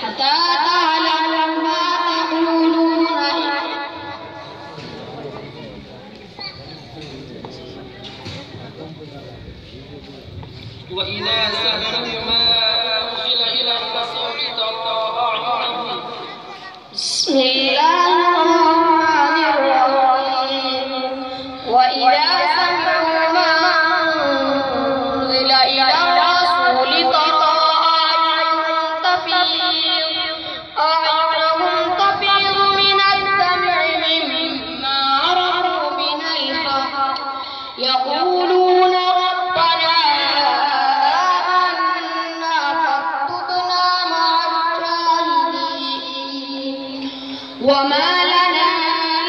حتى تعلم ما تقولون. وإذا سمعوا ما أنزل إلى الرسول ترى أعينهم. بسم الله الرحمن الرحيم. وإذا سمعوا ما أنزل إلى الرسول ترى أعينهم تفيض من الدمع مما عرفوا من الحق يقولون ربنا آمنا فاكتبنا مع الشاهدين. وما لنا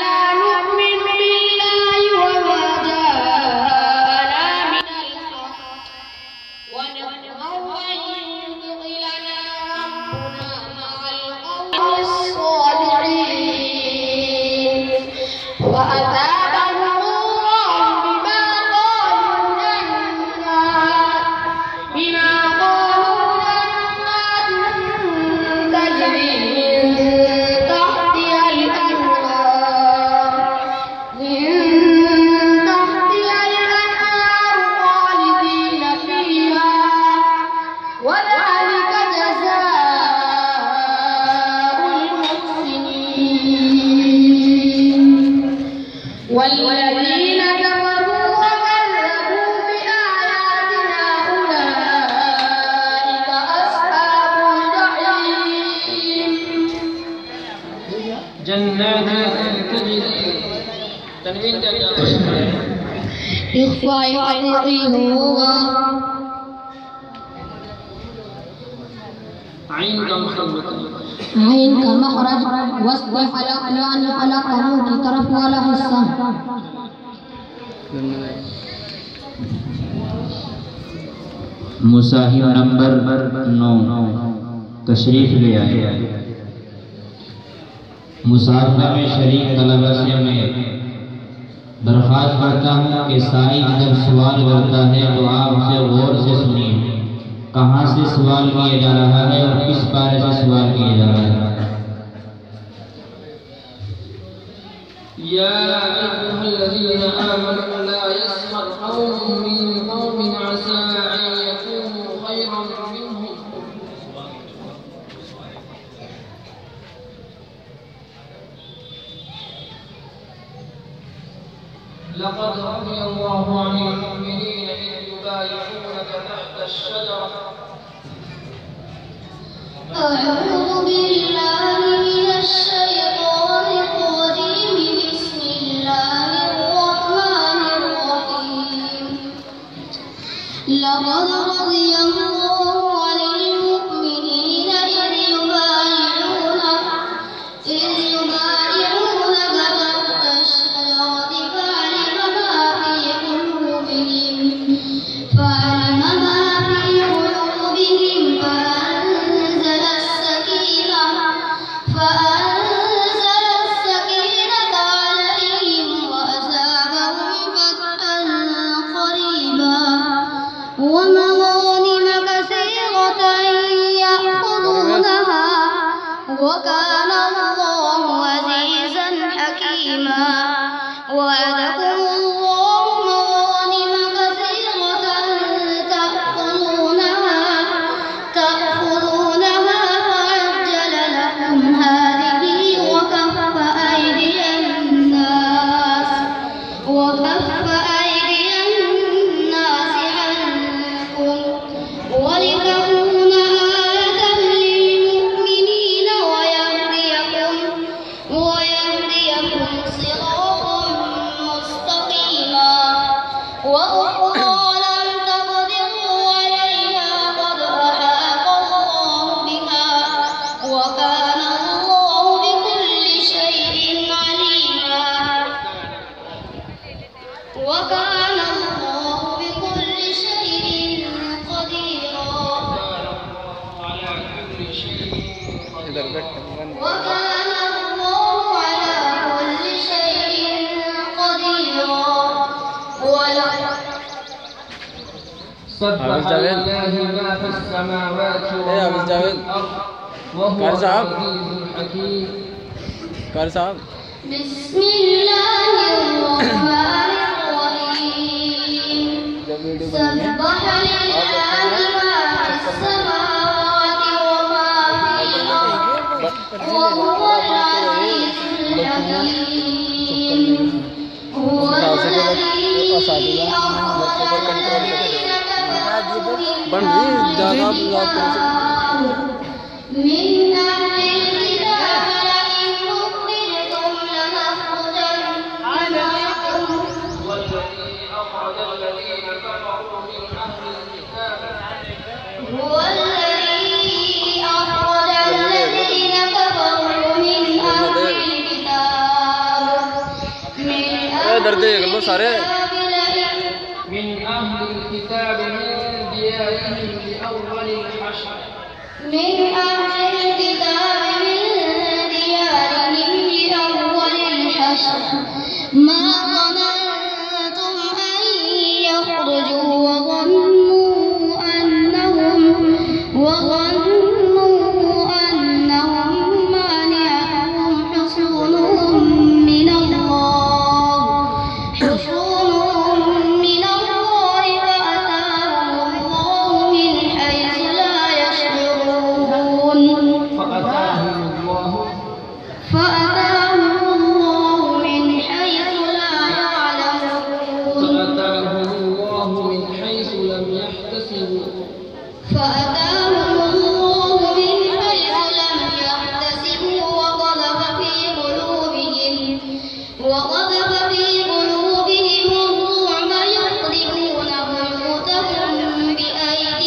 لا نؤمن بالله وما جاءنا من الحق ونرجو أن يدخلنا ربنا مع القوم الصالحين. وأثابهم الله بما قالوا جنات تجري من تحتها الأنهار خالدين فيها وذلك جزاء المحسنين. والذين كفروا وكذبوا بآياتنا أولئك أصحاب الجحيم. جنات تجري تنوين إخفاء حقيقه عين كمخرج وسط خلقنا أن خلقه كطرف ولا حصة. मुसाहिब नंबर 9 तशरीफ ले आए। मुसाफा में शरीक तलबा से मैं दरख्वास्त करता हूँ कि साईं जब सवाल करता है तो आप उसे गौर से सुनिए। कहाँ से सवाल किया जा रहा है और किस बारे से सवाल किया जा रहा है। يا أيها الذين آمنوا لا يسخر قوم من قوم عسى أن يكونوا خيرا منهم. لقد رضي الله عن المؤمنين إذ يبايعونك تحت الشجرة. أعوذ بالله من الشيطان الرجيم. بسم الله الرحمن الرحيم. لقد رضي الله عن المؤمنين إذ يبايعونك تحت الشجرة فعلم ما في قلوبهم فأنزل السكينة عليهم وأثابهم فتحا قريبا ومغانم كثيرة يأخذونها وكان الله عزيزا حكيما. وعدكم الله مغانم كثيرة تأخذونها فعجل لكم هذه وكف أيدي الناس عنكم ولتكون آية للمؤمنين ويهديكم صراطا مستقيما. وأخرى لم تقدروا عليها قد أحاط الله بها وكان الله بكل شيء عليما. وكان الله بكل شيء قديرا. وكان الله على كل شيء قديرا. سبح لله ما في السماوات وما في الأرض وهو कार साहब العزيز الحكيم. कार साहब بسم الله الرحمن الرحيم سبح لله ما في السماوات وما في الأرض وهو العزيز الحكيم هو الذي أخرج الذين كفروا बन रही ज़्यादा बात कर من أهل الكتاب لئن أخرجتم لنخرجن معكم والذي أخرج الذين كفروا من أهل الكتاب هو الذي أخرج الذين كفروا من أهل الكتاب दर्द देख लो सारे من أهل الكتاب من ديارهم لأول الحشر من أهل الكتاب من ديارهم لأول الحشر ما ظننتم أن يخرجوا وظنوا أنهم مانعتهم حصونهم من الله فأتاهم الله من حيث لا يشعرون فأتاهم الله من حيث لا يعلمون فأتاهم الله من حيث لم يحتسبوا وقذف في قلوبهم الرعب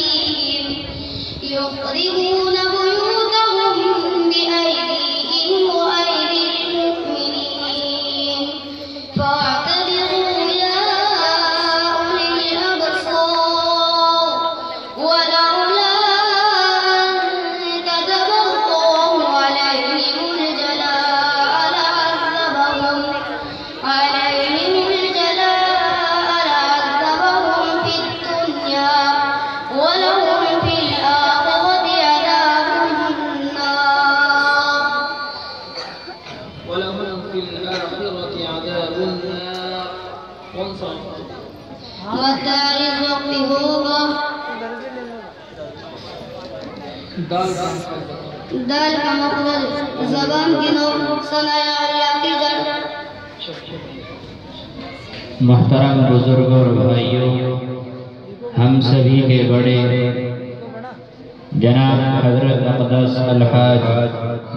يخربون بيوتهم بأيديهم وأيدي المؤمنين فاعتبروا يا أولي الأبصار ولولا أن كتب الله عليهم الجلاء لعذبهم في الدنيا ولهم في الآخرة عذاب النار وانصرف والثالث وقت होगा दाल का मखरज ज़बान की नोक सनाया या की जड़ मोहतरम बुजुर्गों और भाइयों, हम सभी के बड़े जनाब हजरत अक़दस अलहाज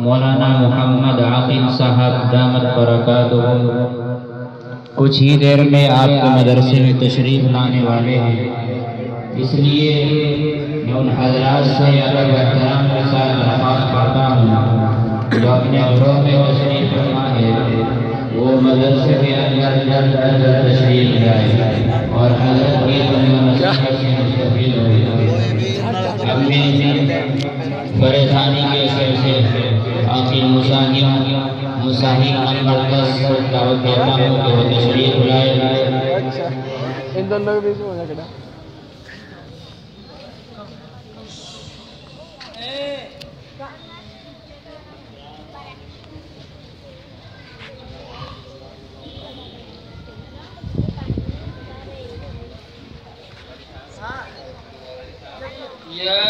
मौलाना मोहम्मद आकिब साहब दामत बरकातुहू कुछ ही देर में आपके मदरसे में तशरीफ लाने वाले हैं। इसलिए मैं उन हजरात से अदब एहतराम के साथ दरख्वास्त करता हूँ जो अपने घरों में तशरीफ फरमा है वो मदरसे के अंदर जल्द अज जल्द तशरीफ लाए और हजरत की नसीहत से मुस्तफीद हुए। अब मैं परेशानी के असर से आखिर मुसाहिब मरकज़ दावत देता हूँ कि वो तशरीफ लाए। इन दोनों के बीच में हो जाएगा يا